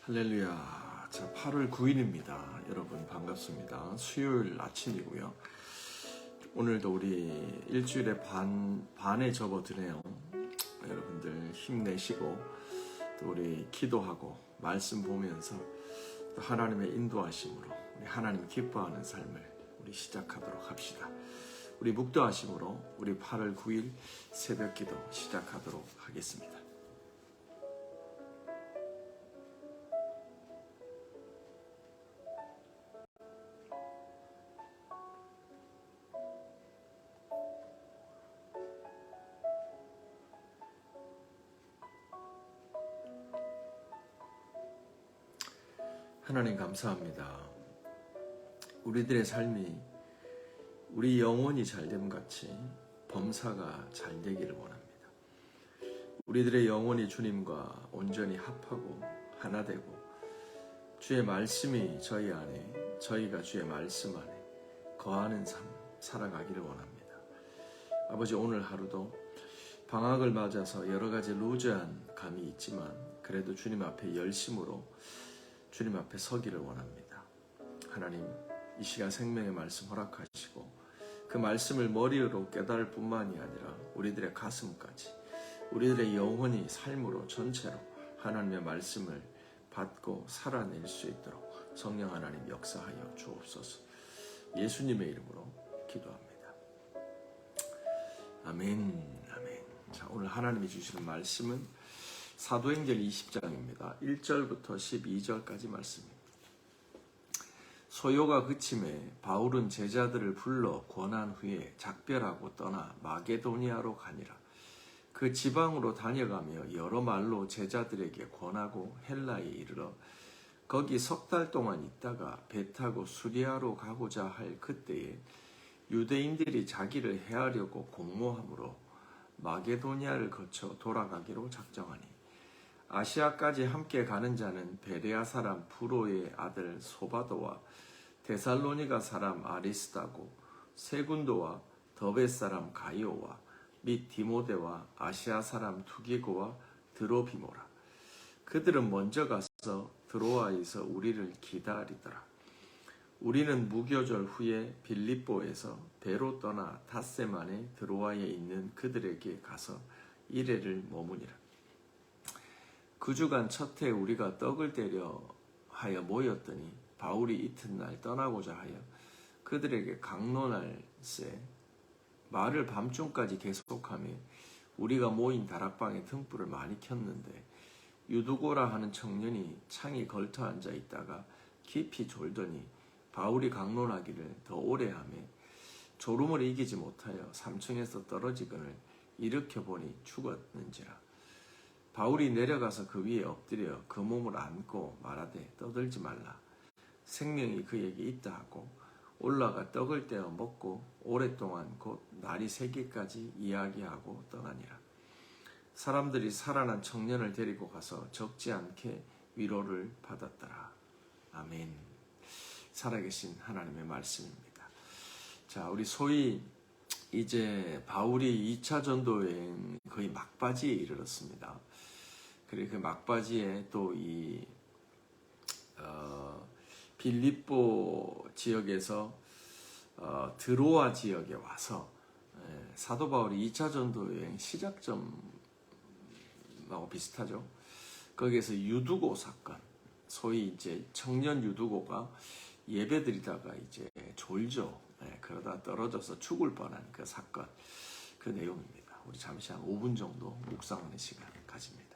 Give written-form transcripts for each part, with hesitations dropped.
할렐루야. 자, 8월 9일입니다. 여러분 반갑습니다. 수요일 아침이고요. 오늘도 우리 일주일에 반에 접어드네요. 여러분들 힘내시고 또 우리 기도하고 말씀 보면서 또 하나님의 인도하심으로 우리 하나님 기뻐하는 삶을 우리 시작하도록 합시다. 우리 묵도하심으로 우리 8월 9일 새벽 기도 시작하도록 하겠습니다. 하나님 감사합니다. 우리들의 삶이 우리 영혼이 잘됨 같이 범사가 잘 되기를 원합니다. 우리들의 영혼이 주님과 온전히 합하고 하나 되고 주의 말씀이 저희 안에, 저희가 주의 말씀 안에 거하는 삶 살아가기를 원합니다. 아버지, 오늘 하루도 방학을 맞아서 여러 가지 루즈한 감이 있지만 그래도 주님 앞에 열심으로 주님 앞에 서기를 원합니다. 하나님, 이 시간 생명의 말씀 허락하시고 그 말씀을 머리로 깨달을 뿐만이 아니라 우리들의 가슴까지, 우리들의 영혼이 삶으로 전체로 하나님의 말씀을 받고 살아낼 수 있도록 성령 하나님 역사하여 주옵소서. 예수님의 이름으로 기도합니다. 아멘. 아멘. 자, 오늘 하나님이 주시는 말씀은 사도행전 20장입니다. 1절부터 12절까지 말씀입니다. 소요가 그침에 바울은 제자들을 불러 권한 후에 작별하고 떠나 마게도니아로 가니라. 그 지방으로 다녀가며 여러 말로 제자들에게 권하고 헬라에 이르러 거기 석 달 동안 있다가 배 타고 수리아로 가고자 할 그때에 유대인들이 자기를 해하려고 공모함으로 마게도니아를 거쳐 돌아가기로 작정하니 아시아까지 함께 가는 자는 베레아 사람 부로의 아들 소바도와 데살로니가 사람 아리스다고 세군도와 더베 사람 가이오와 및 디모데와 아시아 사람 투기고와 드로비모라. 그들은 먼저 가서 드로아에서 우리를 기다리더라. 우리는 무교절 후에 빌립보에서 배로 떠나 닷새만에 드로아에 있는 그들에게 가서 이래를 머무니라. 그 주간 첫해 우리가 떡을 떼려 하여 모였더니 바울이 이튿날 떠나고자 하여 그들에게 강론할세 말을 밤중까지 계속하며 우리가 모인 다락방에 등불을 많이 켰는데 유두고라 하는 청년이 창이 걸터 앉아 있다가 깊이 졸더니 바울이 강론하기를 더 오래 하며 졸음을 이기지 못하여 3층에서 떨어지거늘 일으켜 보니 죽었는지라. 바울이 내려가서 그 위에 엎드려 그 몸을 안고 말하되 떠들지 말라. 생명이 그에게 있다 하고 올라가 떡을 떼어 먹고 오랫동안 곧 날이 새기까지 이야기하고 떠나니라. 사람들이 살아난 청년을 데리고 가서 적지 않게 위로를 받았더라. 아멘. 살아계신 하나님의 말씀입니다. 자, 우리 소위 이제 바울이 2차 전도여행 거의 막바지에 이르렀습니다. 그리고 그 막바지에 또 이 빌립보 지역에서 드로아 지역에 와서 사도 바울이 2차 전도 여행 시작점하고 비슷하죠. 거기에서 유두고 사건, 소위 이제 청년 유두고가 예배드리다가 이제 졸죠. 그러다 떨어져서 죽을 뻔한 그 사건, 그 내용입니다. 우리 잠시 한 5분 정도 묵상하는 시간 가집니다.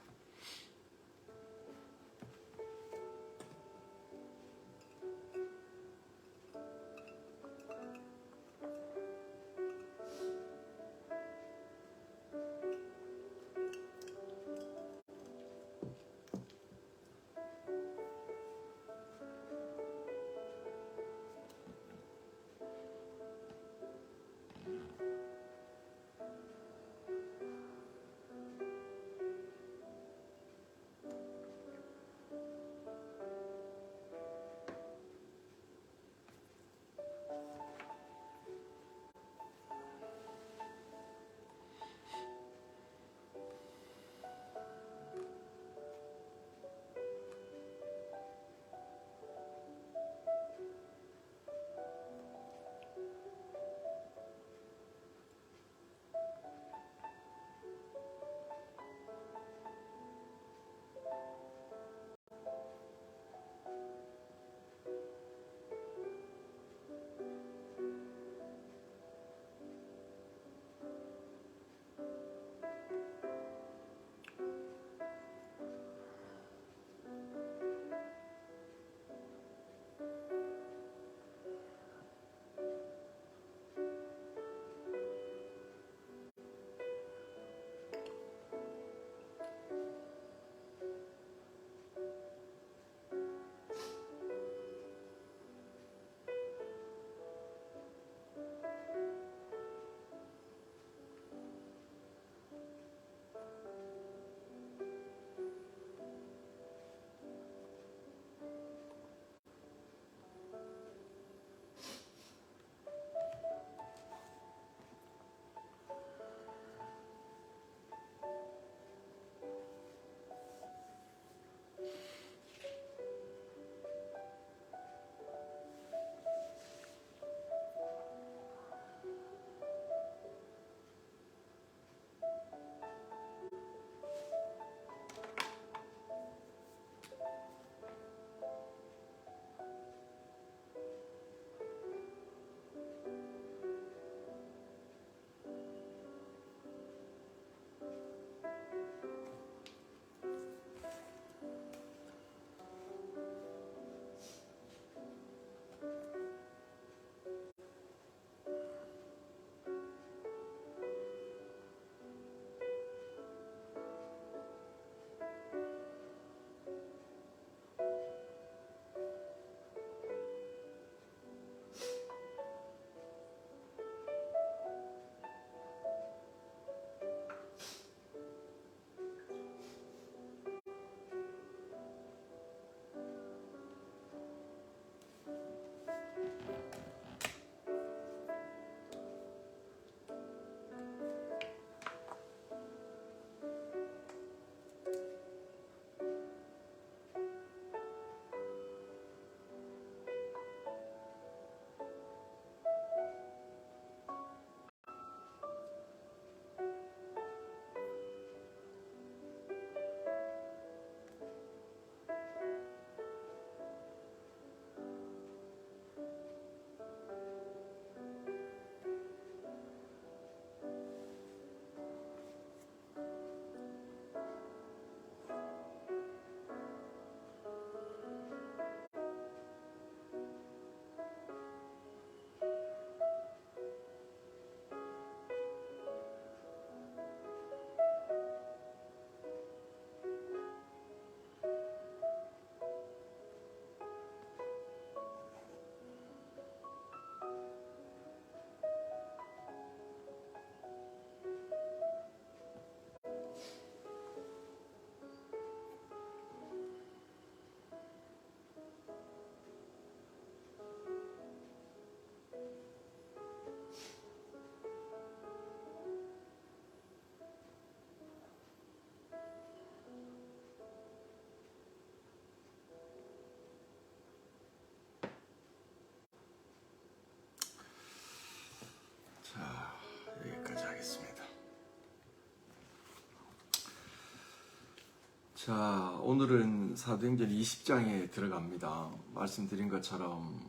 자, 오늘은 사도행전 20장에 들어갑니다. 말씀드린 것처럼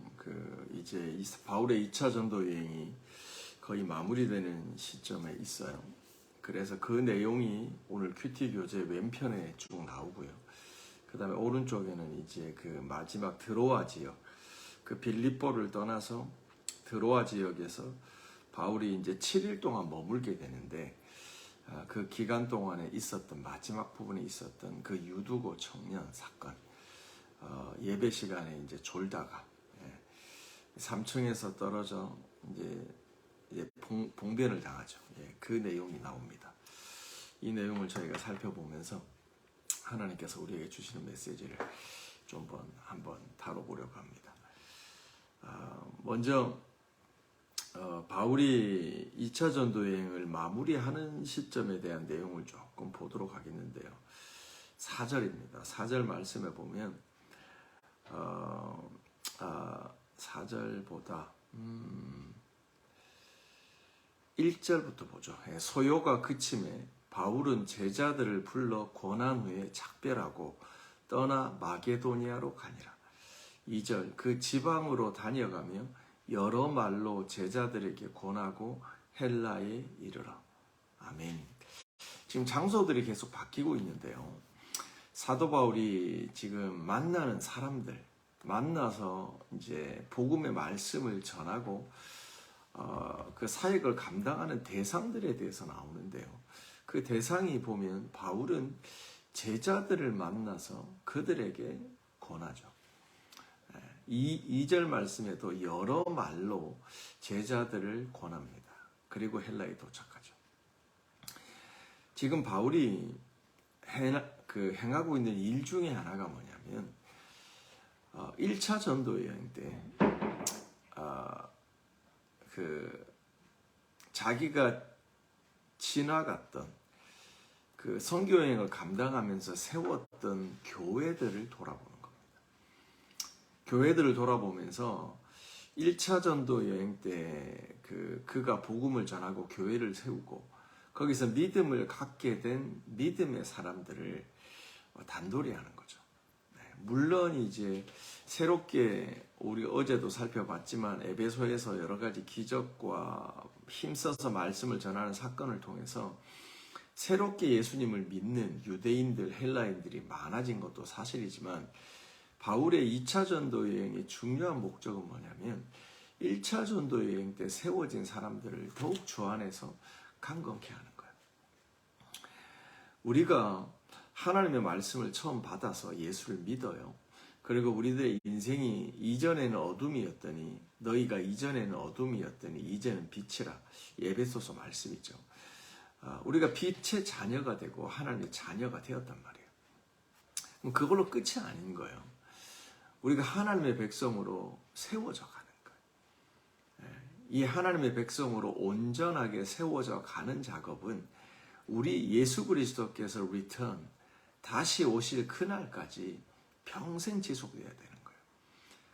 이제 바울의 2차 전도 여행이 거의 마무리되는 시점에 있어요. 그래서 그 내용이 오늘 큐티 교재 왼편에 쭉 나오고요. 그 다음에 오른쪽에는 이제 그 마지막 드로아 지역, 그 빌립보를 떠나서 드로아 지역에서 바울이 이제 7일 동안 머물게 되는데, 그 기간 동안에 있었던 마지막 부분에 있었던 그 유두고 청년 사건, 예배 시간에 이제 졸다가 3층에서 떨어져 이제 봉변을 당하죠. 그 내용이 나옵니다. 이 내용을 저희가 살펴보면서 하나님께서 우리에게 주시는 메시지를 좀 한번 다뤄보려고 합니다. 먼저 바울이 2차 전도 여행을 마무리하는 시점에 대한 내용을 조금 보도록 하겠는데요. 4절입니다. 4절 말씀에 보면 4절보다 1절부터 보죠. 소요가 그침에 바울은 제자들을 불러 권한 후에 작별하고 떠나 마게도니아로 가니라. 2절 그 지방으로 다녀가며 여러 말로 제자들에게 권하고 헬라에 이르러. 아멘. 지금 장소들이 계속 바뀌고 있는데요. 사도 바울이 지금 만나는 사람들, 만나서 이제 복음의 말씀을 전하고 그 사역을 감당하는 대상들에 대해서 나오는데요. 그 대상이 보면 바울은 제자들을 만나서 그들에게 권하죠. 2절 말씀에도 여러 말로 제자들을 권합니다. 그리고 헬라에 도착하죠. 지금 바울이 행하고 있는 일 중에 하나가 뭐냐면 1차 전도 여행 때 자기가 지나갔던 그 선교 여행을 감당하면서 세웠던 교회들을 돌아보는 겁니다. 교회들을 돌아보면서 1차 전도 여행 때 그가 복음을 전하고 교회를 세우고 거기서 믿음을 갖게 된 믿음의 사람들을 단돌이 하는 거죠. 물론 이제 새롭게 우리 어제도 살펴봤지만 에베소에서 여러 가지 기적과 힘써서 말씀을 전하는 사건을 통해서 새롭게 예수님을 믿는 유대인들, 헬라인들이 많아진 것도 사실이지만 바울의 2차 전도 여행의 중요한 목적은 뭐냐면 1차 전도 여행 때 세워진 사람들을 더욱 주 안에서 강건케 하는 거예요. 우리가 하나님의 말씀을 처음 받아서 예수를 믿어요. 그리고 우리들의 인생이 이전에는 어둠이었더니 너희가 이전에는 어둠이었더니 이제는 빛이라. 에베소서 말씀이죠. 우리가 빛의 자녀가 되고 하나님의 자녀가 되었단 말이에요. 그걸로 끝이 아닌 거예요. 우리가 하나님의 백성으로 세워져 가는 거예요. 이 하나님의 백성으로 온전하게 세워져 가는 작업은 우리 예수 그리스도께서 리턴, 다시 오실 그날까지 평생 지속돼야 되는 거예요.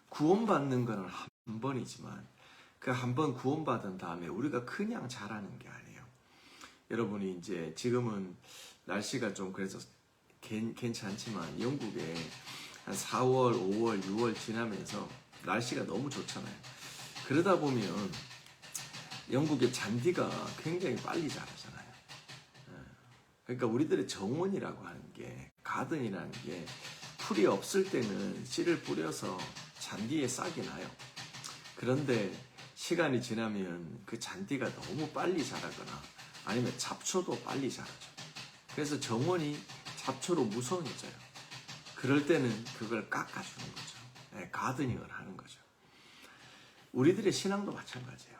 구원받는 것은 한 번이지만 그 한 번 구원받은 다음에 우리가 그냥 자라는 게 아니에요. 여러분이 이제 지금은 날씨가 좀 그래서 괜찮지만 영국에 한 4월, 5월, 6월 지나면서 날씨가 너무 좋잖아요. 그러다 보면 영국의 잔디가 굉장히 빨리 자라잖아요. 그러니까 우리들의 정원이라고 하는 게, 가든이라는 게 풀이 없을 때는 씨를 뿌려서 잔디에 싹이 나요. 그런데 시간이 지나면 그 잔디가 너무 빨리 자라거나 아니면 잡초도 빨리 자라죠. 그래서 정원이 잡초로 무성해져요. 그럴 때는 그걸 깎아주는 거죠. 가드닝을 하는 거죠. 우리들의 신앙도 마찬가지예요.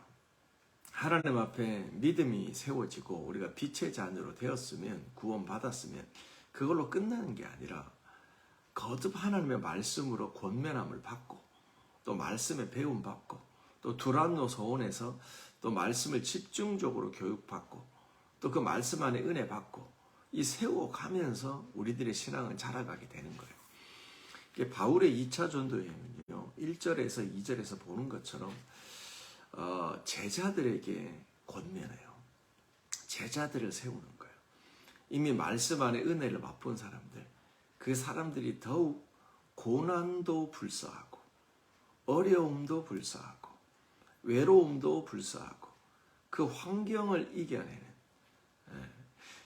하나님 앞에 믿음이 세워지고 우리가 빛의 자녀로 되었으면, 구원받았으면 그걸로 끝나는 게 아니라 거듭 하나님의 말씀으로 권면함을 받고 또 말씀의 배움 받고 또 두란노 서원에서 또 말씀을 집중적으로 교육받고 또 그 말씀 안에 은혜 받고 이 세워가면서 우리들의 신앙은 자라가게 되는 거예요. 바울의 2차 전도 여행은요, 1절에서 2절에서 보는 것처럼 제자들에게 권면해요. 제자들을 세우는 거예요. 이미 말씀 안에 은혜를 맛본 사람들, 그 사람들이 더욱 고난도 불사하고 어려움도 불사하고 외로움도 불사하고 그 환경을 이겨내는,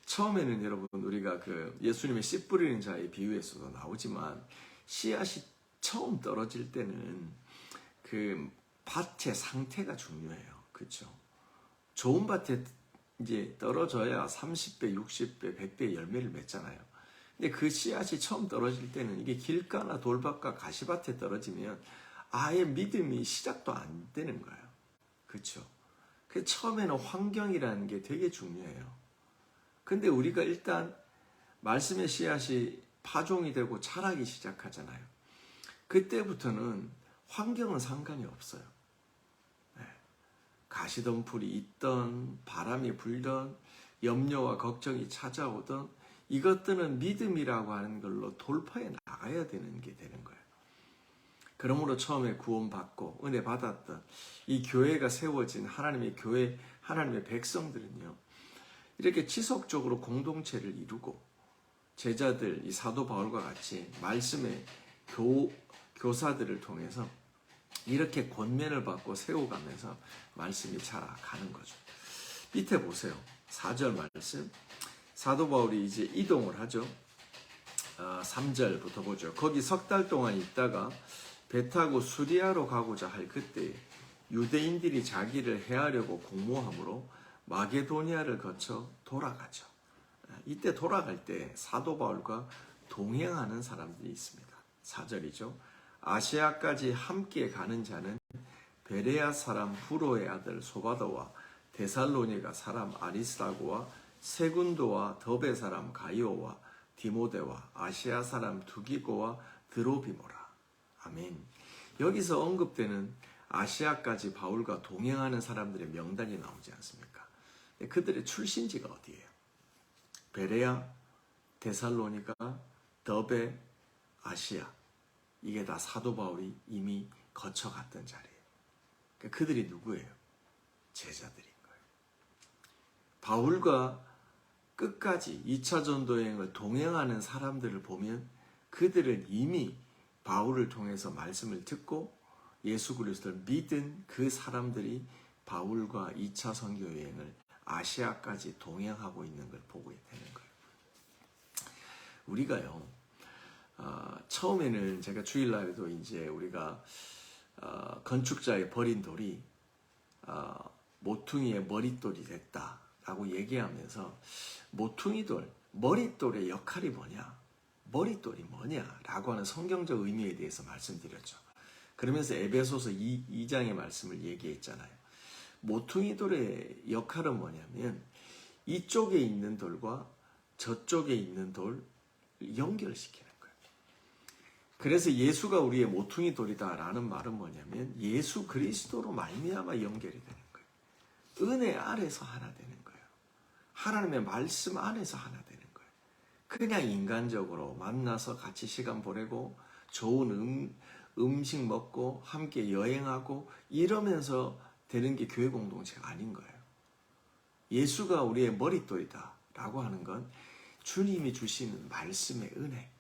처음에는 여러분 우리가 그 예수님의 씨 뿌리는 자의 비유에서도 나오지만 씨앗이 처음 떨어질 때는 그 밭의 상태가 중요해요. 그렇죠? 좋은 밭에 이제 떨어져야 30배, 60배, 100배 열매를 맺잖아요. 근데 그 씨앗이 처음 떨어질 때는 이게 길가나 돌밭과 가시밭에 떨어지면 아예 믿음이 시작도 안 되는 거예요. 그렇죠? 그 처음에는 환경이라는 게 되게 중요해요. 근데 우리가 일단 말씀의 씨앗이 파종이 되고 자라기 시작하잖아요. 그때부터는 환경은 상관이 없어요. 가시덤불이 있던, 바람이 불던, 염려와 걱정이 찾아오던, 이것들은 믿음이라고 하는 걸로 돌파해 나가야 되는 게 되는 거예요. 그러므로 처음에 구원받고 은혜 받았던 이 교회가 세워진 하나님의 교회, 하나님의 백성들은요, 이렇게 지속적으로 공동체를 이루고 제자들, 이 사도 바울과 같이 말씀의 교사들을 통해서 이렇게 권면을 받고 세워가면서 말씀이 자라가는 거죠. 밑에 보세요. 4절 말씀. 사도 바울이 이제 이동을 하죠. 3절부터 보죠. 거기 석 달 동안 있다가 배 타고 수리아로 가고자 할 그때 유대인들이 자기를 해하려고 공모함으로 마게도니아를 거쳐 돌아가죠. 이때 돌아갈 때 사도 바울과 동행하는 사람들이 있습니다. 4절이죠. 아시아까지 함께 가는 자는 베레아 사람 후로의 아들 소바도와 데살로니가 사람 아리스다고와 세군도와 더베 사람 가이오와 디모데와 아시아 사람 두기고와 드로비모라. 아멘. 여기서 언급되는 아시아까지 바울과 동행하는 사람들의 명단이 나오지 않습니까? 그들의 출신지가 어디예요? 베레아, 데살로니가, 더베, 아시아. 이게 다 사도 바울이 이미 거쳐갔던 자리예요. 그러니까 그들이 누구예요? 제자들인 거예요. 바울과 끝까지 2차 전도여행을 동행하는 사람들을 보면 그들은 이미 바울을 통해서 말씀을 듣고 예수 그리스도를 믿은 그 사람들이 바울과 2차 선교 여행을 아시아까지 동행하고 있는 걸 보게 되는 거예요. 우리가요, 처음에는 제가 주일날에도 이제 우리가 건축자의 버린 돌이 모퉁이의 머릿돌이 됐다라고 얘기하면서 모퉁이돌, 머릿돌의 역할이 뭐냐, 머릿돌이 뭐냐라고 하는 성경적 의미에 대해서 말씀드렸죠. 그러면서 에베소서 2장의 말씀을 얘기했잖아요. 모퉁이돌의 역할은 뭐냐면 이쪽에 있는 돌과 저쪽에 있는 돌 연결시키는 거예요. 그래서 예수가 우리의 모퉁이 돌이다라는 말은 뭐냐면 예수 그리스도로 말미암아 연결이 되는 거예요. 은혜 아래서 하나 되는 거예요. 하나님의 말씀 안에서 하나 되는 거예요. 그냥 인간적으로 만나서 같이 시간 보내고 좋은 음식 먹고 함께 여행하고 이러면서 되는 게 교회 공동체가 아닌 거예요. 예수가 우리의 머릿돌이다 라고 하는 건 주님이 주시는 말씀의 은혜,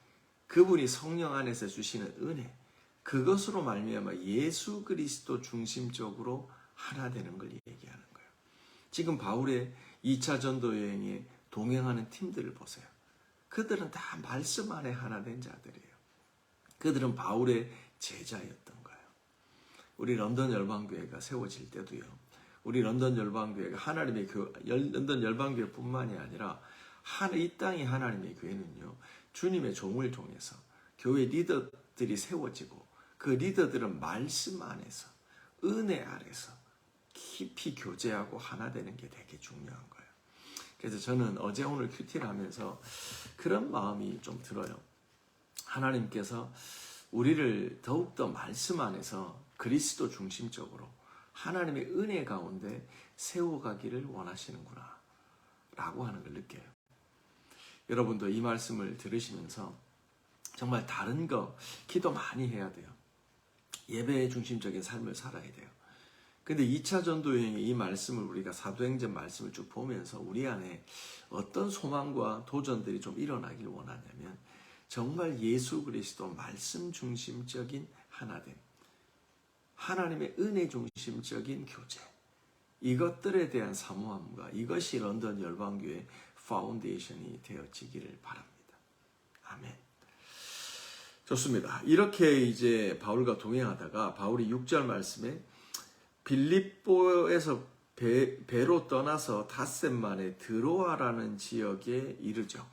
그분이 성령 안에서 주시는 은혜, 그것으로 말미암아 예수 그리스도 중심적으로 하나 되는 걸 얘기하는 거예요. 지금 바울의 2차 전도 여행에 동행하는 팀들을 보세요. 그들은 다 말씀 안에 하나 된 자들이에요. 그들은 바울의 제자였던 거예요. 우리 런던 열방교회가 세워질 때도요, 우리 런던 열방교회가 하나님의 런던 열방교회뿐만이 아니라 이 땅이 하나님의 교회는요, 주님의 종을 통해서 교회 리더들이 세워지고 그 리더들은 말씀 안에서 은혜 아래서 깊이 교제하고 하나 되는 게 되게 중요한 거예요. 그래서 저는 어제 오늘 큐티를 하면서 그런 마음이 좀 들어요. 하나님께서 우리를 더욱더 말씀 안에서 그리스도 중심적으로 하나님의 은혜 가운데 세워가기를 원하시는구나 라고 하는 걸 느껴요. 여러분도 이 말씀을 들으시면서 정말 다른 거 기도 많이 해야 돼요. 예배 중심적인 삶을 살아야 돼요. 근데 2차 전도 여행의 이 말씀을 우리가 사도행전 말씀을 쭉 보면서 우리 안에 어떤 소망과 도전들이 좀 일어나길 원하냐면 정말 예수 그리스도 말씀 중심적인 하나됨, 하나님의 은혜 중심적인 교제, 이것들에 대한 사모함과 이것이 런던 열방교회 파운데이션이 되어지기를 바랍니다. 아멘. 좋습니다. 이렇게 이제 바울과 동행하다가 바울이 6절 말씀에 빌립보에서 배로 떠나서 닷새 만에 드로아라는 지역에 이르죠.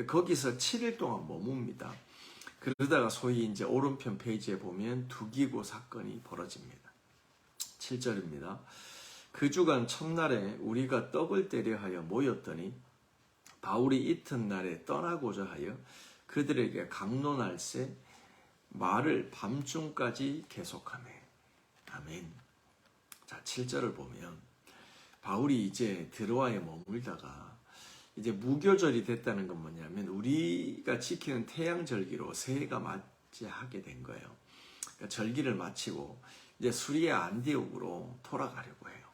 거기서 7일 동안 머뭅니다. 그러다가 소위 이제 오른편 페이지에 보면 두기고 사건이 벌어집니다. 7절입니다. 그 주간 첫날에 우리가 떡을 때려 하여 모였더니 바울이 이튿날에 떠나고자 하여 그들에게 강론할세 말을 밤중까지 계속하매. 아멘. 자, 7절을 보면 바울이 이제 드로아에 머물다가 이제 무교절이 됐다는 건 뭐냐면 우리가 지키는 태양절기로 새해가 맞이하게 된 거예요. 그러니까 절기를 마치고 이제 수리아 안디옥으로 돌아가려고 해요.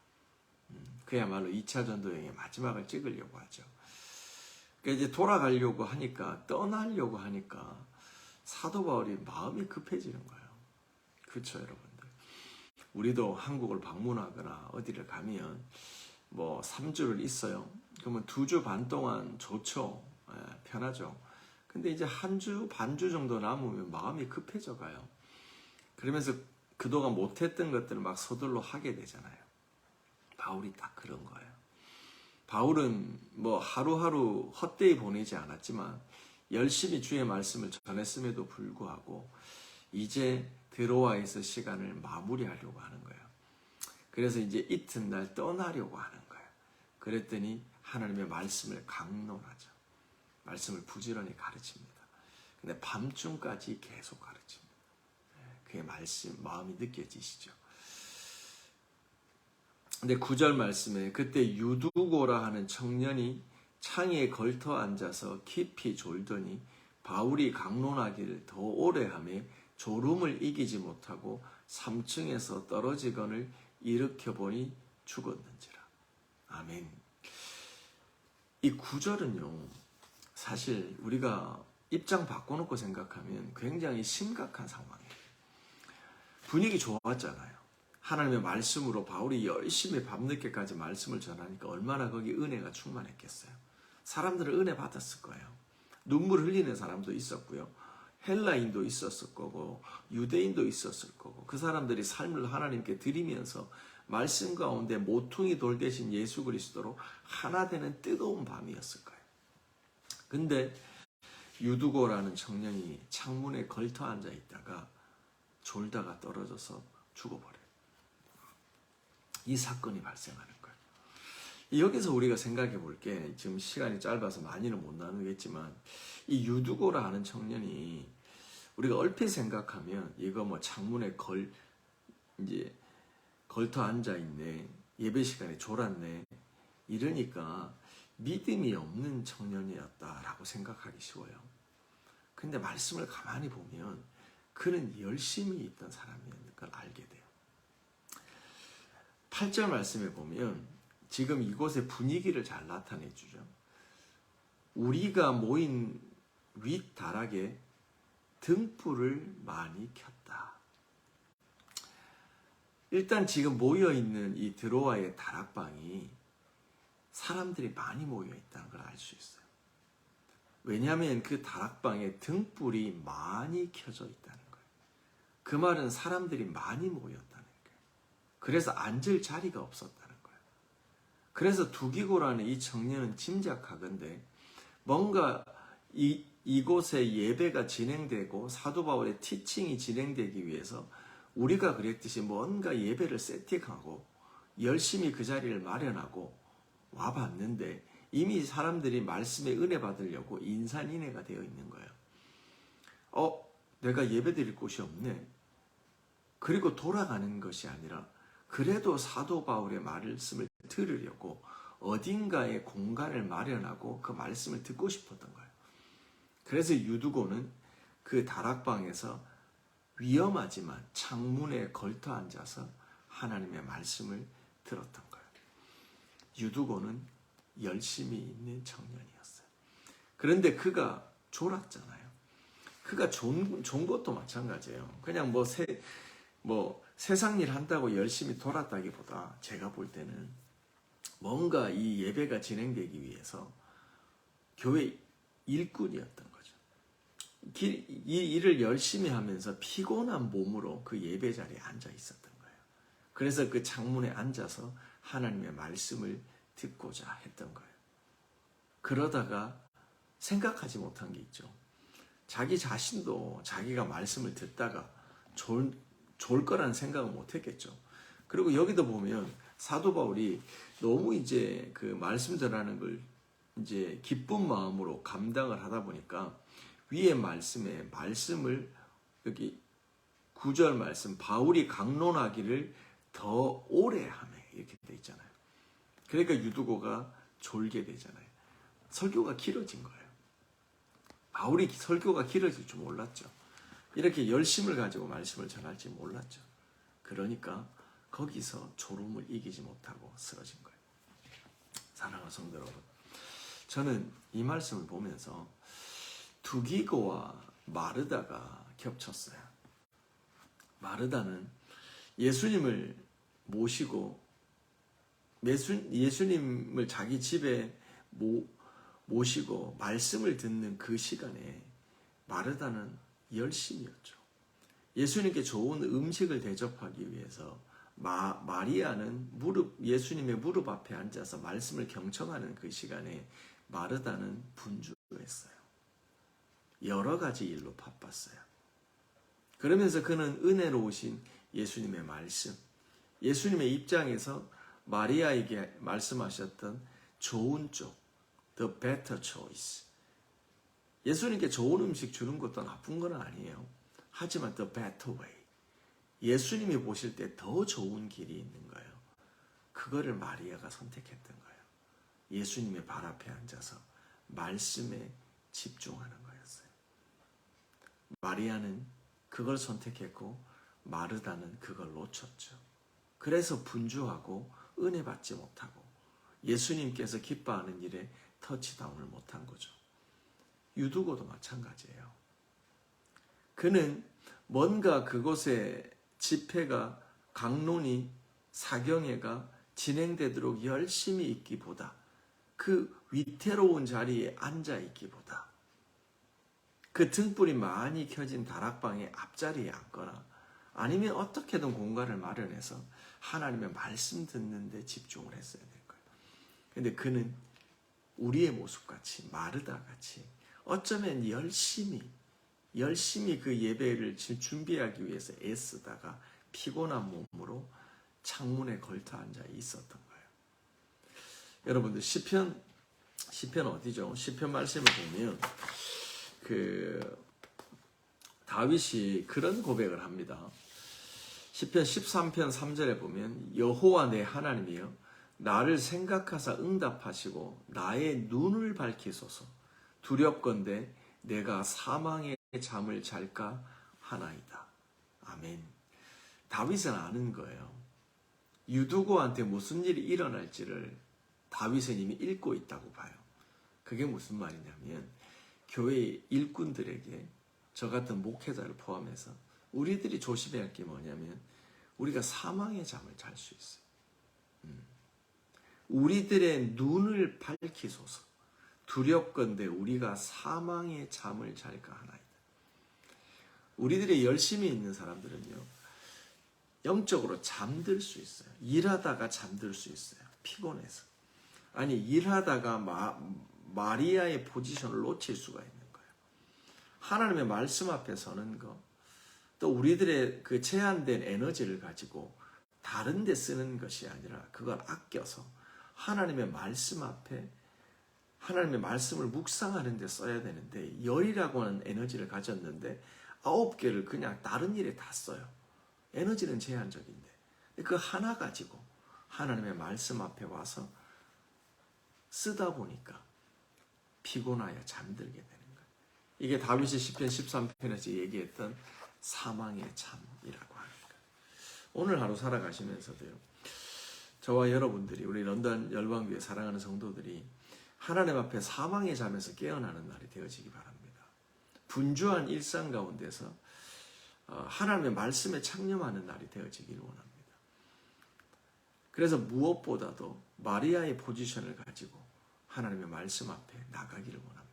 그야말로 2차 전도여행의 마지막을 찍으려고 하죠. 그러니까 이제 돌아가려고 하니까, 떠나려고 하니까 사도 바울이 마음이 급해지는 거예요. 그렇죠, 여러분들. 우리도 한국을 방문하거나 어디를 가면 뭐 3주를 있어요. 그러면 2주 반 동안 좋죠. 편하죠. 근데 이제 1주, 반주 정도 남으면 마음이 급해져 가요. 그러면서 그동안 못했던 것들을 막 서둘러 하게 되잖아요. 바울이 딱 그런 거예요. 바울은 뭐 하루하루 헛되이 보내지 않았지만 열심히 주의 말씀을 전했음에도 불구하고 이제 드로아에서 시간을 마무리하려고 하는 거예요. 그래서 이제 이튿날 떠나려고 하는 거예요. 그랬더니 하나님의 말씀을 강론하죠. 말씀을 부지런히 가르칩니다. 근데 밤중까지 계속 가르칩니다. 그의 말씀, 마음이 느껴지시죠? 근데 9절 말씀에 그때 유두고라 하는 청년이 창에 걸터 앉아서 깊이 졸더니 바울이 강론하기를 더 오래 하며 졸음을 이기지 못하고 3층에서 떨어지거늘 일으켜보니 죽었는지라. 아멘. 이 9절은요, 사실 우리가 입장 바꿔놓고 생각하면 굉장히 심각한 상황이에요. 분위기 좋았잖아요. 하나님의 말씀으로 바울이 열심히 밤늦게까지 말씀을 전하니까 얼마나 거기 은혜가 충만했겠어요. 사람들은 은혜 받았을 거예요. 눈물 흘리는 사람도 있었고요. 헬라인도 있었을 거고 유대인도 있었을 거고 그 사람들이 삶을 하나님께 드리면서 말씀 가운데 모퉁이 돌 대신 예수 그리스도로 하나 되는 뜨거운 밤이었을 거예요. 근데 유두고라는 청년이 창문에 걸터 앉아 있다가 졸다가 떨어져서 죽어버려요. 이 사건이 발생하는 거예요. 여기서 우리가 생각해 볼 게, 지금 시간이 짧아서 많이는 못 나누겠지만 이 유두고라 하는 청년이 우리가 얼핏 생각하면 이거 뭐 창문에 이제 걸터 앉아 있네, 예배 시간에 졸았네, 이러니까 믿음이 없는 청년이었다라고 생각하기 쉬워요. 근데 말씀을 가만히 보면 그는 열심히 있던 사람이었는 걸 알게 돼요. 8절 말씀에 보면 지금 이곳의 분위기를 잘 나타내 주죠. 우리가 모인 윗다락에 등불을 많이 켰다. 일단 지금 모여있는 이 드로아의 다락방이 사람들이 많이 모여있다는 걸 알 수 있어요. 왜냐하면 그 다락방에 등불이 많이 켜져 있다는 거예요. 그 말은 사람들이 많이 모였다는 거예요. 그래서 앉을 자리가 없었다는 거예요. 그래서 두기고라는 이 청년은 짐작하건대 뭔가 이곳에 예배가 진행되고 사도 바울의 티칭이 진행되기 위해서 우리가 그랬듯이 뭔가 예배를 세팅하고 열심히 그 자리를 마련하고 와봤는데 이미 사람들이 말씀에 은혜 받으려고 인산인해가 되어 있는 거예요. 내가 예배 드릴 곳이 없네. 그리고 돌아가는 것이 아니라 그래도 사도 바울의 말씀을 들으려고 어딘가에 공간을 마련하고 그 말씀을 듣고 싶었던 거예요. 그래서 유두고는 그 다락방에서 위험하지만 창문에 걸터 앉아서 하나님의 말씀을 들었던 거예요. 유두고는 열심히 있는 청년이었어요. 그런데 그가 졸았잖아요. 그가 좋은 것도 마찬가지예요. 그냥 뭐 세상 일 한다고 열심히 돌았다기보다 제가 볼 때는 뭔가 이 예배가 진행되기 위해서 교회 일꾼이었던 거죠. 이 일을 열심히 하면서 피곤한 몸으로 그 예배 자리에 앉아 있었던 거예요. 그래서 그 창문에 앉아서 하나님의 말씀을 듣고자 했던 거예요. 그러다가 생각하지 못한 게 있죠. 자기 자신도 자기가 말씀을 듣다가 좋을 거라는 생각은 못 했겠죠. 그리고 여기도 보면 사도 바울이 너무 이제 그 말씀 전하는 걸 이제 기쁜 마음으로 감당을 하다 보니까 위의 말씀을 여기 9절 말씀 바울이 강론하기를 더 오래 하네 이렇게 돼 있잖아요. 그러니까 유두고가 졸게 되잖아요. 설교가 길어진 거예요. 바울이 설교가 길어질 줄 몰랐죠. 이렇게 열심을 가지고 말씀을 전할지 몰랐죠. 그러니까 거기서 졸음을 이기지 못하고 쓰러진 거예요. 사랑하는 성도 여러분, 저는 이 말씀을 보면서 두기고와 마르다가 겹쳤어요. 마르다는 예수님을 모시고 예수님을 자기 집에 모시고 말씀을 듣는 그 시간에 마르다는 열심이었죠. 예수님께 좋은 음식을 대접하기 위해서 마리아는 예수님의 무릎 앞에 앉아서 말씀을 경청하는 그 시간에 마르다는 분주했어요. 여러 가지 일로 바빴어요. 그러면서 그는 은혜로우신 예수님의 말씀, 예수님의 입장에서 마리아에게 말씀하셨던 좋은 쪽, the better choice. 예수님께 좋은 음식 주는 것도 나쁜 건 아니에요. 하지만 the better way. 예수님이 보실 때 더 좋은 길이 있는 거예요. 그거를 마리아가 선택했던 거예요. 예수님의 발 앞에 앉아서 말씀에 집중하는 거였어요. 마리아는 그걸 선택했고 마르다는 그걸 놓쳤죠. 그래서 분주하고 은혜 받지 못하고 예수님께서 기뻐하는 일에 터치다운을 못한 거죠. 유두고도 마찬가지예요. 그는 뭔가 그곳에 집회가 강론이 사경회가 진행되도록 열심히 있기보다 그 위태로운 자리에 앉아 있기보다 그 등불이 많이 켜진 다락방의 앞자리에 앉거나 아니면 어떻게든 공간을 마련해서 하나님의 말씀 듣는 데 집중을 했어야 될 거예요. 근데 그는 우리의 모습같이 마르다같이 어쩌면 열심히 그 예배를 준비하기 위해서 애쓰다가 피곤한 몸으로 창문에 걸터 앉아 있었던 거예요. 여러분들 시편 어디죠? 시편 말씀을 보면 다윗이 그런 고백을 합니다. 시편 13편 3절에 보면 여호와 내 하나님이여 나를 생각하사 응답하시고 나의 눈을 밝히소서 두렵건대 내가 사망의 잠을 잘까 하나이다. 아멘. 다윗은 아는 거예요. 유두고한테 무슨 일이 일어날지를 다윗은 이미 읽고 있다고 봐요. 그게 무슨 말이냐면 교회 일꾼들에게 저 같은 목회자를 포함해서 우리들이 조심해야 할 게 뭐냐면 우리가 사망의 잠을 잘 수 있어요. 우리들의 눈을 밝히소서 두렵건대 우리가 사망의 잠을 잘까 하나이다. 우리들이 열심히 있는 사람들은요 영적으로 잠들 수 있어요. 일하다가 잠들 수 있어요. 피곤해서. 아니 일하다가 마리아의 포지션을 놓칠 수가 있는 거예요. 하나님의 말씀 앞에 서는 거, 또 우리들의 그 제한된 에너지를 가지고 다른 데 쓰는 것이 아니라 그걸 아껴서 하나님의 말씀 앞에 하나님의 말씀을 묵상하는 데 써야 되는데 열이라고 하는 에너지를 가졌는데 9개를 그냥 다른 일에 다 써요. 에너지는 제한적인데 그 하나 가지고 하나님의 말씀 앞에 와서 쓰다 보니까 피곤하여 잠들게 되는 거예요. 이게 다윗이 시편 13편에서 얘기했던 사망의 잠이라고 하는 거예요. 오늘 하루 살아가시면서도요. 저와 여러분들이 우리 런던 열방교회 사랑하는 성도들이 하나님 앞에 사망의 잠에서 깨어나는 날이 되어지기 바랍니다. 분주한 일상 가운데서 하나님의 말씀에 창념하는 날이 되어지기를 원합니다. 그래서 무엇보다도 마리아의 포지션을 가지고 하나님의 말씀 앞에 나가기를 원합니다.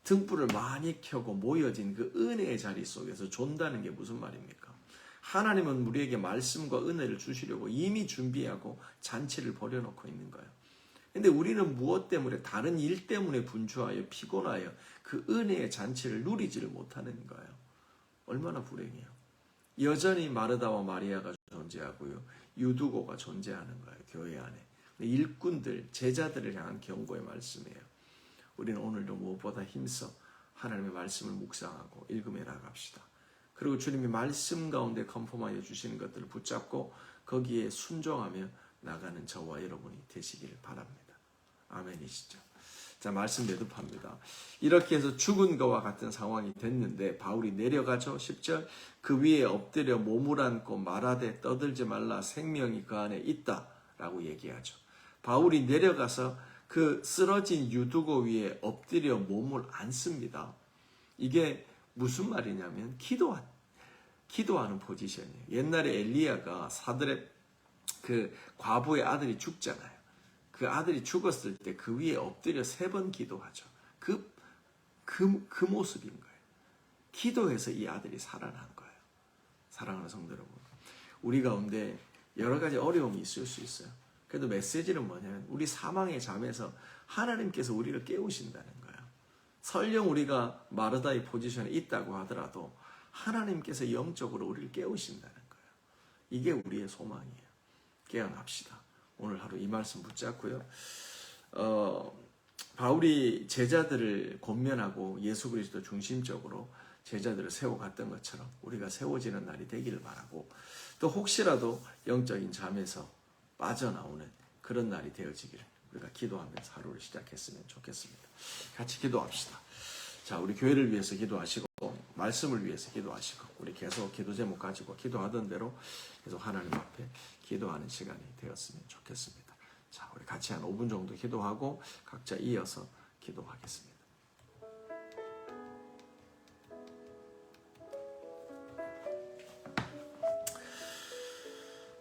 등불을 많이 켜고 모여진 그 은혜의 자리 속에서 존다는 게 무슨 말입니까? 하나님은 우리에게 말씀과 은혜를 주시려고 이미 준비하고 잔치를 벌여놓고 있는 거예요. 근데 우리는 무엇 때문에, 다른 일 때문에 분주하여 피곤하여 그 은혜의 잔치를 누리지를 못하는 거예요. 얼마나 불행해요. 여전히 마르다와 마리아가 존재하고요, 유두고가 존재하는 거예요. 교회 안에 일꾼들, 제자들을 향한 경고의 말씀이에요. 우리는 오늘도 무엇보다 힘써 하나님의 말씀을 묵상하고 읽음에 나갑시다. 그리고 주님이 말씀 가운데 컨펌하여 주시는 것들을 붙잡고 거기에 순종하며 나가는 저와 여러분이 되시기를 바랍니다. 아멘이시죠? 자, 말씀 대듭합니다. 이렇게 해서 죽은 것과 같은 상황이 됐는데 바울이 내려가죠. 10절, 그 위에 엎드려 몸을 안고 말하되 떠들지 말라, 생명이 그 안에 있다 라고 얘기하죠. 바울이 내려가서 그 쓰러진 유두고 위에 엎드려 몸을 안습니다. 이게 무슨 말이냐면 기도하는 포지션이에요. 옛날에 엘리야가 사드렙 그 과부의 아들이 죽잖아요. 그 아들이 죽었을 때 그 위에 엎드려 3번 기도하죠. 그 모습인 거예요. 기도해서 이 아들이 살아난 거예요. 사랑하는 성도 여러분, 우리 가운데 여러 가지 어려움이 있을 수 있어요. 그래도 메시지는 뭐냐면 우리 사망의 잠에서 하나님께서 우리를 깨우신다는 거예요. 설령 우리가 마르다의 포지션에 있다고 하더라도 하나님께서 영적으로 우리를 깨우신다는 거예요. 이게 우리의 소망이에요. 깨어납시다. 오늘 하루 이 말씀 붙잡고요. 바울이 제자들을 권면하고 예수 그리스도 중심적으로 제자들을 세워갔던 것처럼 우리가 세워지는 날이 되기를 바라고, 또 혹시라도 영적인 잠에서 빠져나오는 그런 날이 되어지기를 우리가 기도하면서 하루를 시작했으면 좋겠습니다. 같이 기도합시다. 자, 우리 교회를 위해서 기도하시고 말씀을 위해서 기도하시고 우리 계속 기도 제목 가지고 기도하던 대로 계속 하나님 앞에 기도하는 시간이 되었으면 좋겠습니다. 자, 우리 같이 한 5분 정도 기도하고 각자 이어서 기도하겠습니다.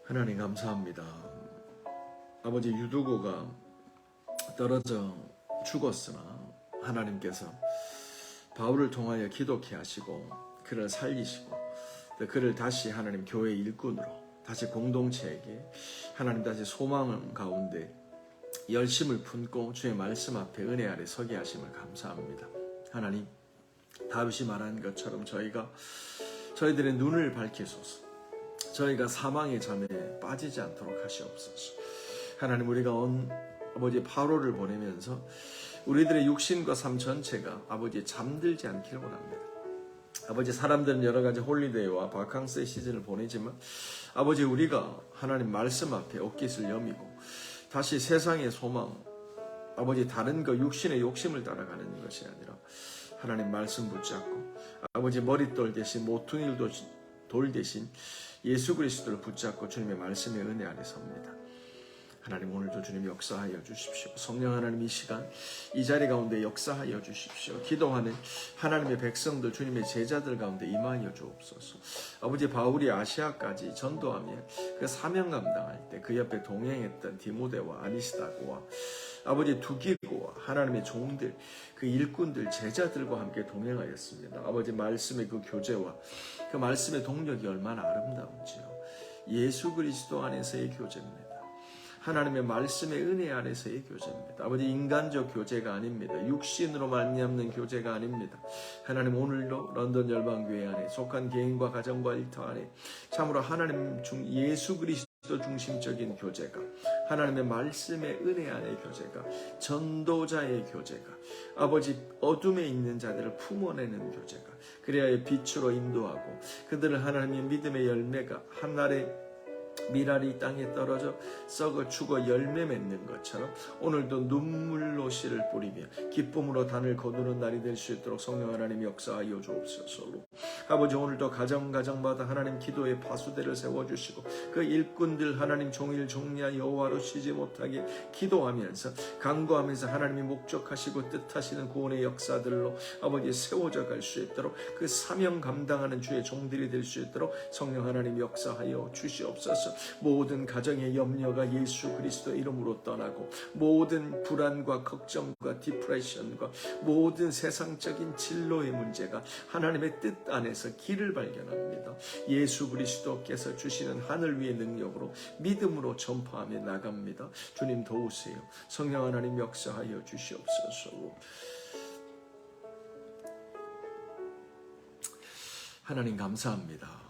하나님 감사합니다. 아버지, 유두고가 떨어져 죽었으나 하나님께서 바울을 통하여 기독케 하시고 그를 살리시고 그를 다시 하나님 교회 일꾼으로 다시 공동체에게 하나님 다시 소망 가운데 열심을 품고 주의 말씀 앞에 은혜 아래 서게 하심을 감사합니다. 하나님, 다윗이 말한 것처럼 저희들의 눈을 밝히소서. 저희가 사망의 잠에 빠지지 않도록 하시옵소서. 하나님, 우리가 아버지 8월을 보내면서 우리들의 육신과 삶 전체가 아버지 잠들지 않기를 원합니다. 아버지, 사람들은 여러 가지 홀리데이와 바캉스의 시즌을 보내지만 아버지, 우리가 하나님 말씀 앞에 옷깃을 여미고 다시 세상의 소망, 아버지 다른 것 육신의 욕심을 따라가는 것이 아니라 하나님 말씀 붙잡고 아버지 머릿돌 대신 모퉁이 돌 대신 예수 그리스도를 붙잡고 주님의 말씀의 은혜 아래 섭니다. 하나님, 오늘도 주님 역사하여 주십시오. 성령 하나님, 이 시간 이 자리 가운데 역사하여 주십시오. 기도하는 하나님의 백성들, 주님의 제자들 가운데 임하여 주옵소서. 아버지, 바울이 아시아까지 전도하며 그 사명 감당할 때 그 옆에 동행했던 디모데와 아리스다고와 아버지 두기고와 하나님의 종들, 그 일꾼들, 제자들과 함께 동행하였습니다. 아버지, 말씀의 그 교제와 그 말씀의 동력이 얼마나 아름다운지요. 예수 그리스도 안에서의 교제입니다. 하나님의 말씀의 은혜 아래서의 교제입니다. 아버지, 인간적 교제가 아닙니다. 육신으로 말미암는 교제가 아닙니다. 하나님, 오늘도 런던 열방교회 안에 속한 개인과 가정과 일터 안에 참으로 하나님 예수 그리스도 중심적인 교제가, 하나님의 말씀의 은혜 안의 교제가, 전도자의 교제가, 아버지 어둠에 있는 자들을 품어내는 교제가, 그래야 빛으로 인도하고 그들을 하나님의 믿음의 열매가 한날에 미랄이 땅에 떨어져 썩어 죽어 열매 맺는 것처럼 오늘도 눈물로 씨를 뿌리며 기쁨으로 단을 거두는 날이 될 수 있도록 성령 하나님이 역사하여 주옵소서. 아버지, 오늘도 가정마다 하나님 기도의 파수대를 세워주시고 그 일꾼들 하나님 종일 종야 여호와로 쉬지 못하게 기도하면서 간구하면서 하나님이 목적하시고 뜻하시는 구원의 역사들로 아버지 세워져 갈 수 있도록 그 사명 감당하는 주의 종들이 될 수 있도록 성령 하나님 역사하여 주시옵소서. 모든 가정의 염려가 예수 그리스도 이름으로 떠나고 모든 불안과 걱정과 디프레션과 모든 세상적인 진로의 문제가 하나님의 뜻 안에서 길을 발견합니다. 예수 그리스도께서 주시는 하늘 위의 능력으로 믿음으로 전파하며 나갑니다. 주님 도우세요. 성령 하나님 역사하여 주시옵소서. 하나님 감사합니다.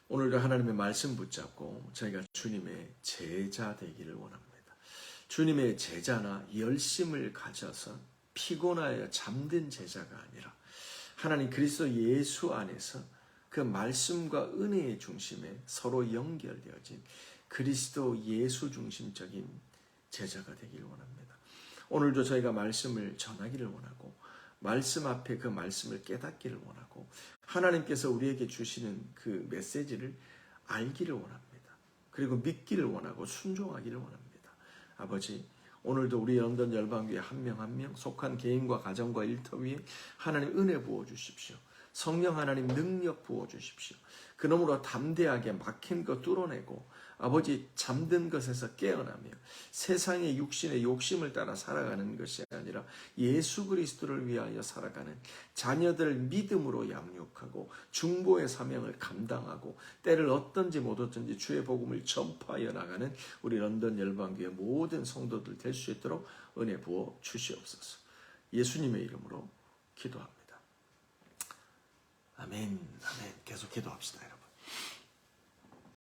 오늘도 하나님의 말씀 붙잡고 저희가 주님의 제자 되기를 원합니다. 주님의 제자나 열심을 가져서 피곤하여 잠든 제자가 아니라 하나님 그리스도 예수 안에서 그 말씀과 은혜의 중심에 서로 연결되어진 그리스도 예수 중심적인 제자가 되기를 원합니다. 오늘도 저희가 말씀을 전하기를 원하고 말씀 앞에 그 말씀을 깨닫기를 원하고 하나님께서 우리에게 주시는 그 메시지를 알기를 원합니다. 그리고 믿기를 원하고 순종하기를 원합니다. 아버지, 오늘도 우리 런던 열방교회 한 명 한 명 속한 개인과 가정과 일터 위에 하나님 은혜 부어주십시오. 성령 하나님 능력 부어주십시오. 그러므로 담대하게 막힌 것 뚫어내고 아버지 잠든 것에서 깨어나며 세상의 육신의 욕심을 따라 살아가는 것이 아니라 예수 그리스도를 위하여 살아가는 자녀들 믿음으로 양육하고 중보의 사명을 감당하고 때를 얻든지 못 얻든지 주의 복음을 전파하여 나가는 우리 런던 열방교회 모든 성도들 될 수 있도록 은혜 부어 주시옵소서. 예수님의 이름으로 기도합니다. 아멘. 계속 기도합시다, 여러분.